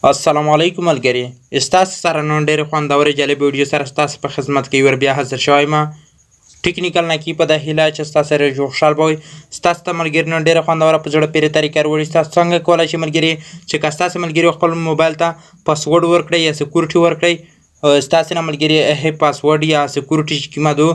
السلام علیکم ملګري، ستاسو سره نن ډېرې خوندورې جالبې ویډیو سره ستاسو په خدمت کې ور بیا حاضر شوی یم. ټیکنیکل نقیب په د هیله چې ستاسو سره جوړ خوشحال به وي. ستاسو ته ملګري نن ډېره خوندوره په زړه پورې طریقه راوړي. ستاسو څنګه کولی شئ ملګري چې که ستاسو ملګري خپل موبایل ته پاسوډ ورکړئ یا سکیورټي ورکړئ، ستاسو نه ملګري پاسوډ یا سکیورټي چې کومه ده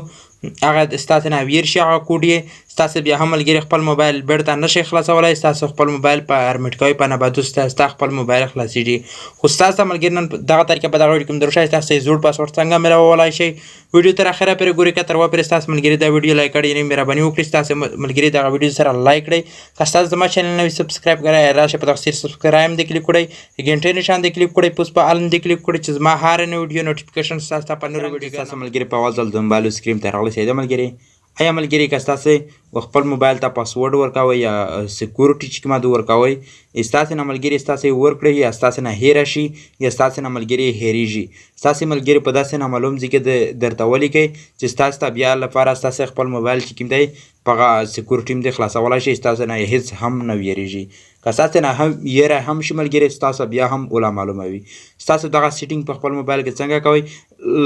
هغه ستاسو نه ویر شي، هغه کوډ یې ستاسو بیا هم ملګري خپل موبایل بیرته نشئ خلاصولی. ستاسو خپل موبایل په هرمیټ کوئ په نباتو ستا خپل موبایل خلاصېږي. خو ستاسو ملګري نن دغه طریقه په دغه ویډیو کې م دروښایي ستاسو یې زوړ پاسورډ څنګه میلاولی شئ. ویډیو تر اخره پورې ګورئ. که تر وپورې ستاسو ملګري دا ویډیو لایک کړی یعنې مهرباني وکړئ ستاسو ملګري دغه ویډیو سره لایک کړئ. که ستاسو زما چینل نه وي سبسکرایب کړی راشئ په دغه سیر سبسکرایب دې کلیک کړئ، غنټې نشان دې کلیک کړئ، پوس په آل دې کلیک کړئ چې زما هر نوې ویډیو نوټیفیکیشن ستاسو ته په نورو ویډیو ستاسو ملګري په اول ځل د موبایل سکرین ته راغلی شئ. ملګري آیا ملګري که ستاسو خپل موبایل ته پاسورډ ورکوئ یا سکیورټي چې کومه ده ورکوئ، ستاسو نه ملګري ستاسو یې ورکړئ یا ستاسو نه هیره شي یا ستاسو نه ملګري هیریږي، ستاسو ملګري په داسې نامعلوم ځای کې درته ولیکئ چې ستاسو ته بیا لپاره ستاسو خپل موبایل چې کوم دی په هغه سکیورټي هم دې خلاصولی شي، ستاسو نه هېڅ هم نه ویریږي. که ستاسو نه هم یره هم شي ملګري ستاسو بیا هم ولا معلومه وي. ستاسو دغه سیټینګ په خپل موبایل کې څنګه کوئ،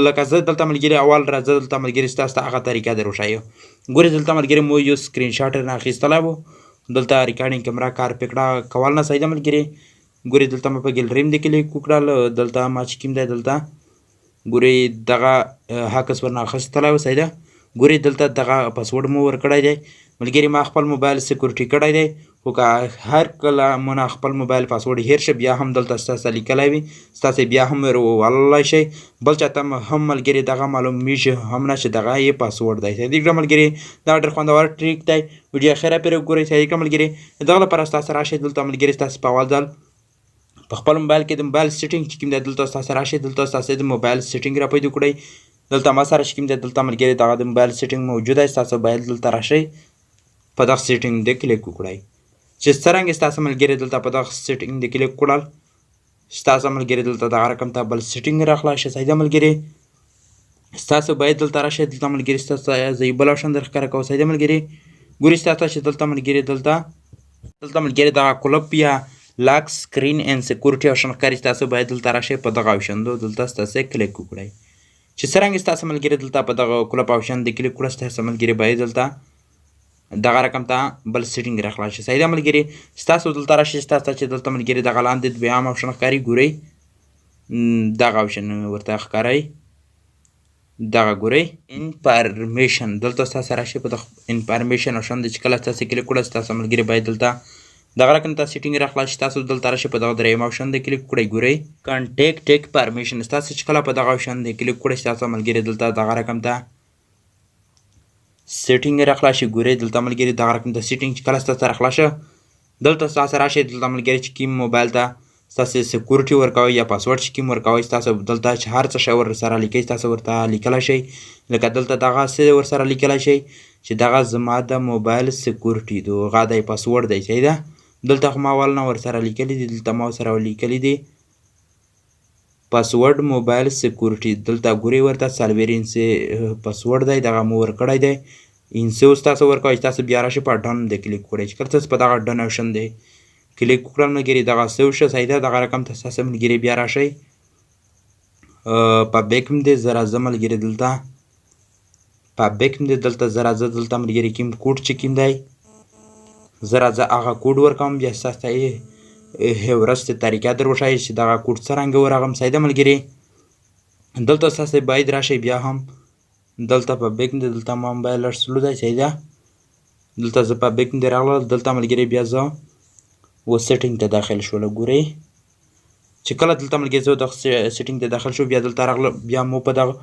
لکه زه دلته ملګري اول راځه دلته ملګري ستاسو ته هغه طریقه در وښایو. ګورئ دلته ملګري مو یو سکرین شاټ نه اخیستلی و، دلته ریکارډینګ کیمرا کار پکړه کول نه صحیح ده ملګري. ګورئ دلته مې په ګیلري دې کلیک وکړل، دلته ما چې کوم دی دلته ګورئ دغه هکس ورنه اخیستلی و صحیح ده. ګورئ دلته دغه پاسورډ مو ورکړی دی ملګري، ما خپل موبایل سکیورټي کړی دی. خو که هر کله مو نه خپل موبایل پاسورډ هیر شه بیا هم دلته ستاسو لیکلی وي، تاسو بیا هم ووهللی شئ. بل چاته هم ملګري دغه معلومیږي هم نه چې دغه یې پاسورډ دی. صحیح کړه ملګري، دا ډېر خوندور ټریک دی. ویډیو اخره پورې وګورئ. صحیح کړه ملګري، دغه لپاره ستاسو راشئ دلته ملګري ستاسو په اول ځل په خپل موبایل کې د موبایل سیټینګ چې کوم دی دلته ستاسو راشئ، دلته ستاسو د موبایل سیټینګ را پیدا کړئ. دلته ما سره چې کوم دی دلته ملګري دغه د موبایل سیټینګ موجود دی، ستاسو باید دلته راشئ په دغه سیټینګ دې کلیک وکړئ. چې څرنګه ستاسو ملګري دلته په دغه سیټینګ دې کلیک کړل، ستاسو ملګري دلته دغه رقم ته بل سیټینګ راخلاص شي. صحیح ده ملګري، ستاسو باید دلته راشئ، دلته ملګري ستاسو زه یې بل آپشن در ښکاره کوم. صحیح ده ملګري، ګورئ ستاسو چې دلته ملګري دلته ملګري دغه کلپ یا لاک سکرین اینډ سکیورټي آپشن ښکاري، ستاسو باید دلته راشئ په دغه آپشن دلته ستاسو کلیک وکړئ. چې څرنګه ستاسو ملګري دلته په دغه کلپ آپشن دې کلیک کړه، ستاسو ملګري باید دلته دغه رقم ته بل سیټینګ راخلاص شي. صحیح ده ملګري، ستاسو دلته راشئ، ستاسو چې دلته ملګري دغه لاندې دویم آپشن ښکاري، ګورئ دغه آپشن ورته ښکارئ، دغه ګورئ انفارمیشن، دلته ستاسو راشئ په دغه انفارمیشن آپشن دی چې کله ستاسو کلیک کړه ستاسو ملګري باید دلته دغه رقم ته سیټینګ راخلاص شي. تاسو دلته راشئ په دغه دریم آپشن دی کلیک کړئ، ګورئ کانټیکټ پرمیشن، تاسو چې کله په دغه آپشن دی کلیک کړئ ستاسو ملګري دلته دغه رقم ته سیټینګ راخلاص شي. ګورئ دلته ملګري دغه رقم ته سیټینګ چې کله ستاسو راخلاص شه دلته ستاسو راشئ، دلته ملګري چې کوم موبایل ته ستاسو سکیورټي ورکوئ یا پاسورډ چې کوم ورکوئ، ستاسو دلته چې هر څه شی ورسره لیکئ ستاسو ورته لیکلی شئ. لکه دلته دغه څه ورسره لیکلی شئ چې دغه زما د موبایل سکیورټي دی، هغه دی پاسورډ دی. صحیح ده، دلته خو ما اول نه ورسره لیکلي دي، دلته ما ورسره لیکلي دي پاسورډ موبایل سکیورټي، دلته ګورئ ورته څلوېر انچ پاسورډ دی، دغه مو ورکړی دی. انسو ستاسو ورکوئ، تاسو بیا راشئ په ډن دی کلیک کړئ. چې کله تاسو په دغه ډن آپشن دی کلیک وکړل ملګري دغه سیو شه. صحیح ده، دغه رقم ته ستاسو ملګري بیا راشئ په بیک م دی زه راځم ملګري دلته په بیک م دی دلته زه راځه دلته ملګري کوم کوډ چې کوم دی زه راځه هغه کوډ ورکوم، بیا ستاسو ته یې ورستې طریقه در وښایي چې دغه کوډ څرنګه ورغم. صحیح ده ملګري، دلته ستاسو باید راشئ بیا هم دلته په بیک دی، دلته ما موبایل لږ سلو دی. صحیح ده، دلته زه په بیک دی راغلم، دلته ملګري بیا زه و سیټینګ ته داخل شولو. ګورئ چې کله دلته ملګري زه دغه سیټینګ ته داخل شو بیا دلته راغلم، بیا مو په دغه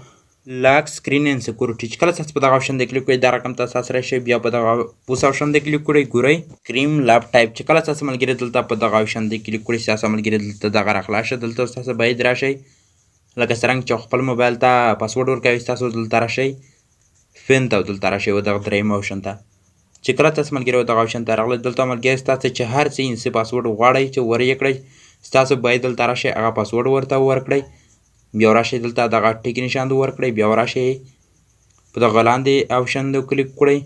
لاک سکرین اینډ سکیورټي چې کله تاسو په دغه آپشن دی کلیک کړئ دا رقم ته تاسو راشئ، بیا په دغه پوس آپشن دی کلیک کړئ. ګورئ کریم لاپ ټایپ چې کله تاسو ملګري دلته په دغه آپشن دی کلیک کړئ ستاسو ملګري دلته دغه راخلاص شه، دلته ستاسو باید راشئ لکه څرنګه چې خپل موبایل ته پاسورډ ورکوئ ستاسو دلته راشئ فین ته دلته راشئ دغه دریم آپشن ته. چې کله تاسو ملګري دغه آپشن ته راغلئ دلته ملګري ستاسو چې هر څه انسي پاسورډ غواړئ چې ور یې کړئ ستاسو باید دلته راشئ هغه پاسورډ ورته ورکړئ، بیا راشئ دلته دغه ټیک نشان ورکړئ، بیا راشئ په دغه لاندې آپشن دی کلیک کړئ،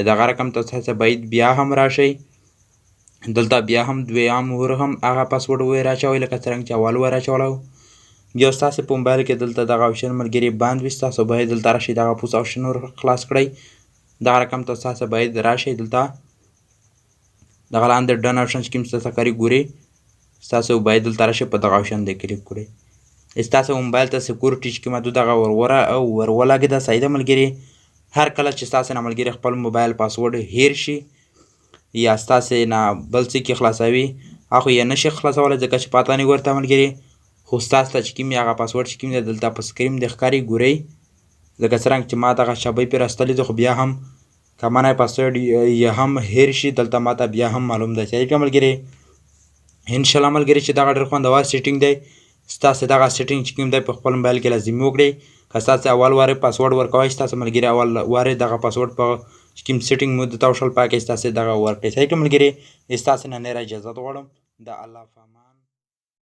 دغه رقم ته تاسو باید بیا هم راشئ دلته بیا هم دویم ور هم هغه پاسورډ وای راچوئ لکه څرنګه چې اول وای راچولی و. بیا ستاسې په موبایل کې دلته دغه آپشن ملګري بند وي، ستاسو باید دلته راشئ دغه پوس آپشن ور خلاص کړئ. دغه رقم ته ستاسو باید راشئ دلته دغه لاندې ډن آپشن چې کوم ستاسو کاري ګورئ، ستاسو باید دلته راشئ په دغه آپشن دی کلیک کړئ. ستاسو موبایل ته سکیورټي چې کومه دغه ور ولګېده. صحیح ده ملګري. هر کله چې ستاسې نه ملګري خپل موبایل پاسورډ هیر شي یا ستاسې نه بل څه کې خلاصوي هغه یې نشي خلاصولی ځکه چې پاته نه ورته ملګري، خو ستاسو ته چې کوم یې هغه پاسورډ چې کوم دی دلته په سکرین د ښکاري ګورئ لکه څرنګه چې ما دغه شابۍ پرې راستلې ده، خو بیا هم که منه پاسورډ یې هم هیر شي دلته ماته بیا هم معلوم دی. صحیح که ملګري. انشاءالله ملګري چې دغه ډېر خوندور سیټینګ دی. ستاسې دغه سیټینګ چې کوم دی په خپل موبایل کې لازمي وکړئ. که ستاسې اول وارې پاسورډ ورکوئ ستاسې ملګري اول وارې دغه پاسورډ په چې کوم سیټینګ مو درته وشول په هغه کې ستاسې دغه ورکړئ. صحیح که ملګري. ستاسې نه ډېره اجازت غواړم. د الله په امان.